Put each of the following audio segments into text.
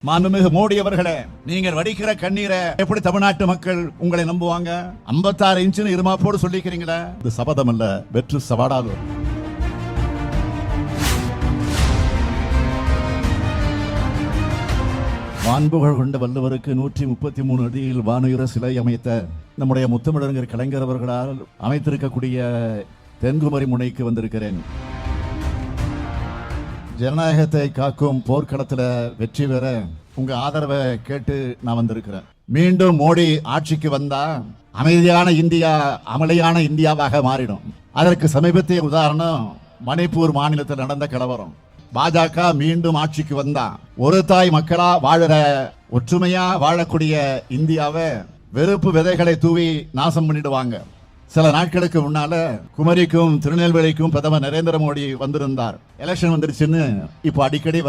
மாண்புமிகு மோடி அவர்களே, நீங்கள் வடிக்கிற கண்ணீரை எப்படி தமிழ்நாட்டு மக்கள் உங்களை நம்புவாங்க? 56 இன்ச்சு இருமாப்போடு சொல்லிக்கிறீங்களே, இது சபதம் அல்ல, வெற்று சவாடாது. வான்புகழ் கொண்ட வள்ளுவருக்கு 133 அடியில் வானுயர சிலை அமைத்த நம்முடைய முத்தமிழறிஞர் கலைஞர் அவர்களால் அமைத்திருக்கக்கூடிய தென்குமரி முனைக்கு வந்திருக்கிறேன். ஜனநாயகத்தை காக்கும் போர்க்களத்தில் வெற்றி பெற உங்க ஆதரவை கேட்டு நான் வந்திருக்கிறேன். மீண்டும் மோடி ஆட்சிக்கு வந்தா அமைதியான இந்தியா அமளியான இந்தியாவாக மாறிடும். அதற்கு சமீபத்திய உதாரணம் மணிப்பூர் மாநிலத்தில் நடந்த கலவரம். பாஜக மீண்டும் ஆட்சிக்கு வந்தா ஒரு தாய் மக்களா வாழற ஒற்றுமையா வாழக்கூடிய இந்தியாவை வெறுப்பு விதைகளை தூவி நாசம் பண்ணிடுவாங்க. சில நாட்களுக்கு முன்னால குமரிக்கும் திருநெல்வேலிக்கும் பிரதமர் நரேந்திர மோடி வந்திருந்தார். எலெக்ஷன் வந்துருச்சுன்னு இப்போ அடிக்கடி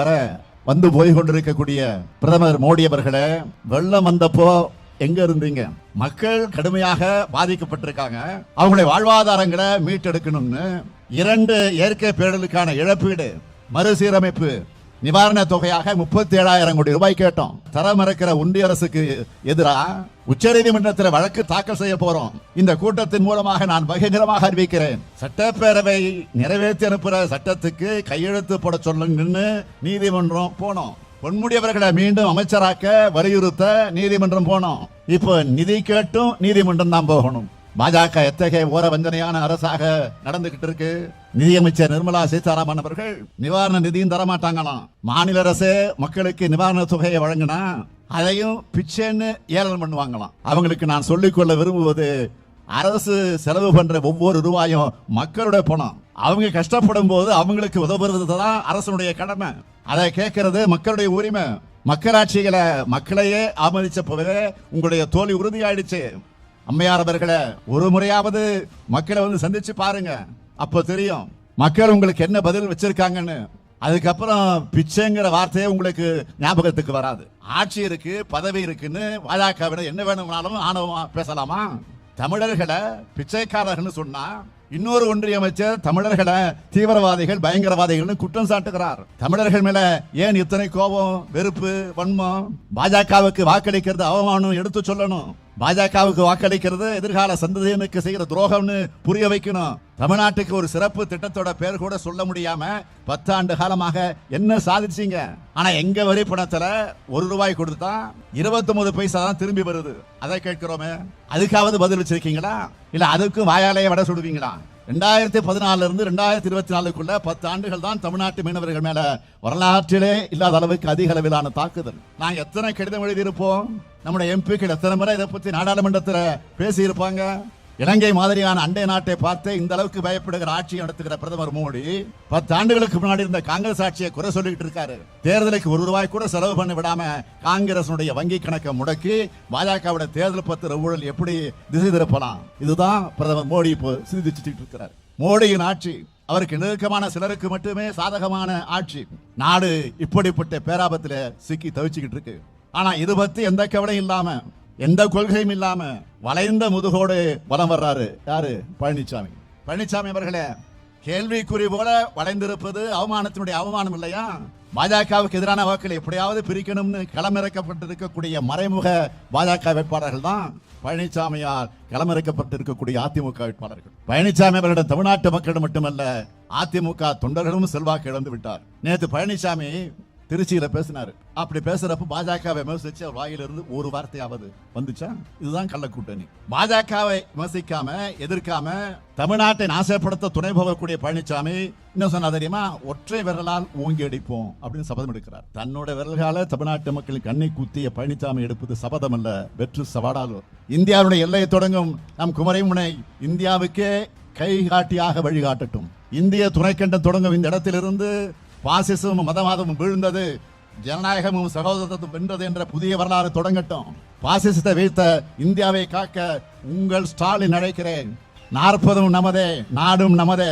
வந்து போய் கொண்டிருக்கக்கூடிய பிரதமர் மோடி அவர்களே, வெள்ளம் வந்தப்போ எங்க இருந்தீங்க? மக்கள் கடுமையாக பாதிக்கப்பட்டிருக்காங்க. அவங்களுடைய வாழ்வாதாரங்களை மீட்டெடுக்கணும்னு 2 இயற்கை பேரிடர்களுக்கான இழப்பீடு மறுசீரமைப்பு நிவாரண தொகையாக 37,000 கோடி ரூபாய் கேட்டோம். தர மறுக்கிற ஒன்றிய அரசுக்கு எதிராக உச்சநீதிமன்றத்தில் வழக்கு தாக்கல் செய்ய போறோம். இந்த கூட்டத்தின் மூலமாக நான் பகிரங்கமாக அறிவிக்கிறேன், சட்டப்பேரவை நிறைவேற்றி அனுப்புற சட்டத்துக்கு கையெழுத்து போட சொல்லுங்கன்னு நீதிமன்றம் போனோம். பொன்முடி அவர்களை மீண்டும் அமைச்சராக்க வலியுறுத்த நீதிமன்றம் போனோம். இப்போ நிதி கேட்டும் நீதிமன்றம் தான் போகணும். பாஜக எத்தகைய ஓர வஞ்சனையான அரசாக நடந்துகிட்டு இருக்கு. நிதியமைச்சர் நிர்மலா சீதாராமன் அவர்கள் நிவாரண நிதியும் தரமாட்டாங்களாம். மாநில அரசே மக்களுக்கு நிவாரண தொகையை வழங்கினா அதையும் பிச்சைன்னு ஏளனம் பண்ணுவாங்களாம். அவங்களுக்கு நான் சொல்லிக்கொள்ள விரும்புவது, அரசு செலவு பண்ற ஒவ்வொரு ரூபாயும் மக்களுடைய பணம். அவங்க கஷ்டப்படும் போது அவங்களுக்கு உதவுறது தான் அரசனுடைய கடமை. அதை கேட்கறது மக்களுடைய உரிமை. மக்களாட்சிகளை மக்களையே ஆமதிச்ச போவே உங்களுடைய தோல்வி உறுதியாயிடுச்சு. அம்மையார் அவர்களே, ஒரு முறையாவது மக்களை வந்து சந்திச்சு பாருங்க, அப்ப தெரியும் மக்கள் உங்களுக்கு என்ன பதில் வச்சிருக்காங்கன்னு. அதுக்கப்புறம் பிச்சைங்கிற வார்த்தையே உங்களுக்கு ஞாபகத்துக்கு வராது. ஆட்சி இருக்கு, பதவி இருக்குன்னு பாஜக விட என்ன வேணும்னாலும் ஆணவமா பேசலாமா? தமிழர்களை பிச்சைக்காரர்கள் சொன்னா இன்னொரு ஒன்றிய அமைச்சர் தமிழர்களை தீவிரவாதிகள் பயங்கரவாதிகள் குற்றம் சாட்டுகிறார். தமிழர்கள் மேல ஏன் இத்தனை கோபம், வெறுப்பு, வன்மம்? பாஜகவுக்கு வாக்களிக்கிறது அவமானம் எடுத்து சொல்லணும். பாஜகவுக்கு வாக்களிக்கிறது எதிர்கால சந்ததியினருக்கு செய்கிற துரோகம்னு புரிய வைக்கணும். தமிழ்நாட்டுக்கு ஒரு சிறப்பு திட்டத்தோட பேர் கூட சொல்ல முடியாம 10 ஆண்டு காலமாக என்ன சாதிச்சீங்க? ஆனா எங்க வரி பணத்துல 1 ரூபாய் கொடுத்தா 29 பைசா தான் திரும்பி வருது. அதை கேட்கிறோமே, அதுக்காவது பதில் வச்சிருக்கீங்களா? இல்ல அதுக்கும் வாயாலேயே வட சுடுவீங்களா? 2014 இருந்து 2024 10 ஆண்டுகள் தான் தமிழ்நாட்டு மீனவர்கள் மேல வரலாற்றிலே இல்லாத அளவுக்கு அதிக அளவிலான தாக்குதல். நாங்க எத்தனை கடிதம் எழுதியிருப்போம்? நம்முடைய எம்பிக்கள் எத்தனை முறை இதை பத்தி நாடாளுமன்றத்தில் பேசி இருப்பாங்க? இலங்கை மாதிரியான அண்டை நாட்டை பார்த்து இந்த அளவுக்கு பயப்படுகிற ஆட்சி நடத்துகிற பிரதமர் மோடி 10 ஆண்டுகளுக்கு முன்னாடி இருந்த காங்கிரஸ் ஆட்சியை குறை சொல்லிட்டு இருக்காரு. தேர்தலுக்கு 1 ரூபாய் கூட செலவு பண்ண விடாம காங்கிரசுடைய வங்கி கணக்கை முடக்கி பாஜகவுடைய தேர்தல் பத்திர ஊழல் எப்படி திசை திருப்பலாம்? இதுதான் பிரதமர் மோடி இப்போ சிந்திச்சுட்டு இருக்கிறார். மோடியின் ஆட்சி அவருக்கு நெருக்கமான சிலருக்கு மட்டுமே சாதகமான ஆட்சி. நாடு இப்படிப்பட்ட பேராபத்தில் சிக்கி தவிச்சுக்கிட்டு இருக்கு. ஆனா இது பத்தி எந்த கவலையும் இல்லாம, எந்த கொள்கையும் இல்லாம வளைந்த முதுகோடு வலம் வர்றாரு. யாரு? பழனிசாமி. பழனிசாமி அவர்களே, கேள்விக்குறி போல வளைந்திருப்பது அவமானத்தினுடைய அவமானம் இல்லையா? பாஜகவுக்கு எதிரான வாக்களை எப்படியாவது பிரிக்கணும்னு களமிறக்கப்பட்டிருக்கக்கூடிய மறைமுக பாஜக வேட்பாளர்கள் தான் பழனிசாமியால் களமிறக்கப்பட்டிருக்கக்கூடிய அதிமுக வேட்பாளர்கள். பழனிசாமி அவர்களிடம் தமிழ்நாட்டு மக்களிடம் மட்டுமல்ல, அதிமுக தொண்டர்களும் செல்வாக்கு இழந்து விட்டார். நேற்று பழனிசாமி திருச்சியில பேசினாரு. அப்படி பேசுறப்ப பாஜகவை விமர்சிச்சு அவர் வாயிலிருந்து ஒரு வார்த்தையாவது வந்துச்சா? இதுதான் கள்ள கூட்டணி. பாஜகவை விமர்சிக்காம எதிர்க்காம தமிழ்நாட்டை நாசப்படுத்த துணை போகக்கூடிய பழனிசாமி என்ன சொன்னா தெரியுமா? ஒற்றை விரலால் ஓங்கி அடிப்போம் அப்படின்னு சபதம் எடுக்கிறார். தன்னோட விரல்கால தமிழ்நாட்டு மக்களின் கண்ணை குத்திய பழனிசாமி எடுப்பது சபதம் அல்ல, வெற்று சவாடாலோ. இந்தியாவுடைய எல்லையை தொடங்கும் நம் குமரி முனை இந்தியாவுக்கே கைகாட்டியாக வழிகாட்டட்டும். இந்திய துணைக்கண்டம் தொடங்கும் இந்த இடத்திலிருந்து பாசிசமும் மதவாதமும் வீழ்ந்தது, ஜனநாயகமும் சகோதரத்துவம் வென்றது என்ற புதிய வரலாறு தொடங்கட்டும். பாசிசத்தை வீழ்த்த இந்தியாவை காக்க உங்கள் ஸ்டாலின் அழைக்கிறேன். 40 நமதே, நாடும் நமதே.